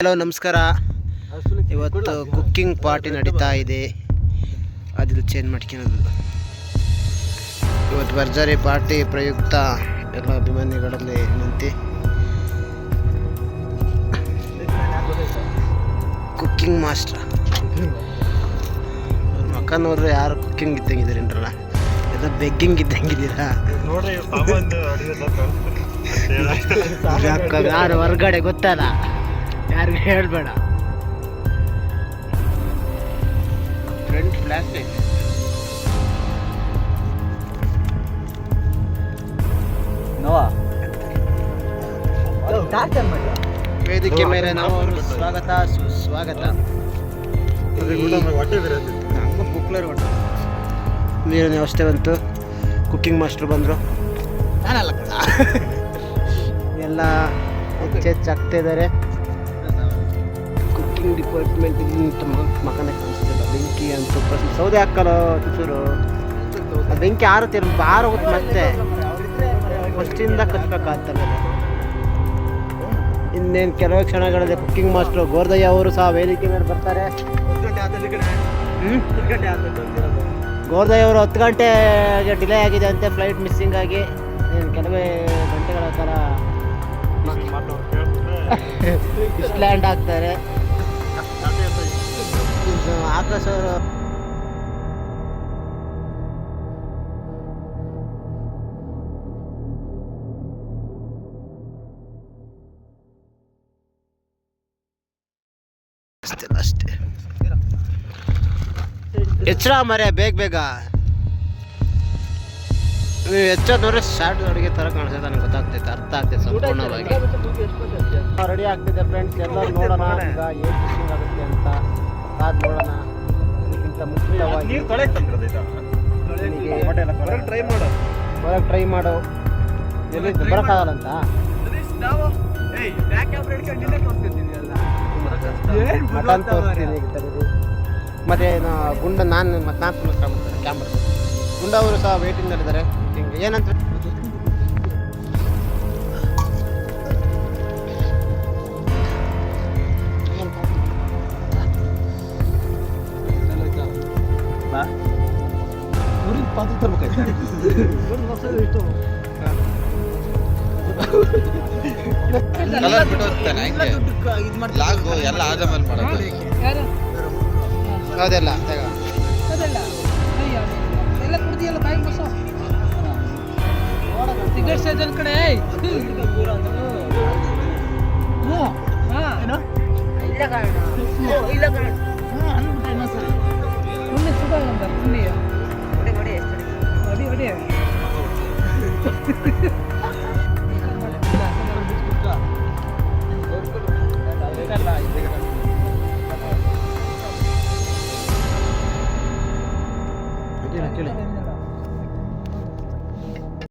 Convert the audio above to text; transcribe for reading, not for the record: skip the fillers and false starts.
Hello ನಮಸ್ಕಾರ. ಇವತ್ತು cooking party ನಡೀತಾ ಇದೆ. ಅದು ಚೇಂಜ್ ಮಾಡ್ಕೊಳ್ಳೋದು. ಇವತ್ತು ಭರ್ಜರಿ ಪಾರ್ಟಿ ಪ್ರಯುಕ್ತ ಎಲ್ಲ ಅಭಿಮಾನಿಗಳಲ್ಲಿ ವಿನಂತಿ. ಕುಕ್ಕಿಂಗ್ ಮಾಸ್ಟರ್ ಮಕ್ಕ ನೋಡ್ರೆ ಯಾರು ಕುಕ್ಕಿಂಗ್ ಇದ್ದಂಗಿದ್ದೀರಲ್ಲ, ಎಲ್ಲ ಬೆಗ್ಗಿಂಗ್ ಇದ್ದಂಗಿದ್ದೀರಾ ಯಾರು ಹೊರಗಡೆ ಗೊತ್ತಲ್ಲ, ಯಾರಿಗೂ ಹೇಳ್ಬೇಡ. ಫ್ರಂಟ್ ಪ್ಲಾಸ್ಟಿಕ್ ವೇದಿಕೆ ಮೇಲೆ ನಾವು ಸ್ವಾಗತ ಸುಸ್ವಾಗತ. ನೀರಿನ ವ್ಯವಸ್ಥೆ ಬಂತು. ಕುಕ್ಕಿಂಗ್ ಮಾಸ್ಟರ್ ಬಂದರು. ಎಲ್ಲ ಹೆಚ್ಚಾಗ್ತಾ ಇದ್ದಾರೆ. ಕುಕ್ಕಿಂಗ್ ಡಿಪಾರ್ಟ್ಮೆಂಟ್ ಮಕ್ಕನೇ ಕಾಣಿಸ್ತಿಲ್ಲ. ಬೆಂಕಿ ಅಂತೂ ಸೌದೆ ಹಾಕಲ್ಲ ಚೂರು. ಬೆಂಕಿ ಆರೋಗುತ್ತೆ ಮತ್ತೆ ಫಸ್ಟಿಂದ ಕಚ್ಬೇಕಾಗ್ತದೆ. ಇನ್ನೇನು ಕೆಲವು ಕ್ಷಣಗಳಲ್ಲಿ ಕುಕ್ಕಿಂಗ್ ಮಾಸ್ಟರ್ ಗೋರ್ದಯ್ಯ ಅವರು ಸಹ ವೇದಿಕೆ ಮೇಲೆ ಬರ್ತಾರೆ. ಗೋರ್ದಯ್ಯ ಅವರು 10 ಗಂಟೆಗೆ ಡಿಲೇ ಆಗಿದೆ ಅಂತೆ, ಫ್ಲೈಟ್ ಮಿಸ್ಸಿಂಗ್ ಆಗಿ. ಕೆಲವೇ ಗಂಟೆಗಳ ಕಾಲ ಲ್ಯಾಂಡ್ ಆಗ್ತಾರೆ. ಆಕಾಶ್ ಅವರು ಅಷ್ಟೇ. ಎಚ್ಚರ ಮರೆ, ಬೇಗ ನೀವು ಹೆಚ್ಚೋದು ನೋಡ್ರೆ ಶಾರ್ಟ್ ಅಡುಗೆ ಥರ ಕಾಣಿಸ್ತೈತೆ. ನನಗೆ ಗೊತ್ತಾಗ್ತೈತೆ, ಅರ್ಥ ಆಗ್ತೈತೆ ಸಂಪೂರ್ಣವಾಗಿ. ರೆಡಿ ಆಗ್ತಿದೆ ಫ್ರೆಂಡ್ಸ್. ಎಲ್ಲರೂ ನೋಡೋಣ ಈಗ ಏನು ಫಿಶಿಂಗ್ ಆಗುತ್ತೆ ಅಂತ. ಕಾದು ನೋಡೋಣ. ಅದಕ್ಕಿಂತ ಮುಂಚಿತವಾಗಿ ಹೊರಗೆ ಟ್ರೈ ಮಾಡು. ಎಲ್ಲಿ ಬರೋಕ್ಕಾಗಲ್ಲ ಅಂತ ಮಟನ್ ತೋರಿಸ್ತೀನಿ ಈಗ ತೆಗೆದು. ಮತ್ತು ಗುಂಡ ನಾನು ಕ್ಯಾಮ್ರಾ ಗುಂಡ ಅವರು ಸಹ ವೇಟಿಂಗ್ನಲ್ಲಿದ್ದಾರೆ. ಹಿಂಗೆ ಏನಂತ ಹೌದಲ್ಲ ಸಿಗರೇಟ್ ಸೈಜನ್ ಕಡೆ ಇಲ್ಲ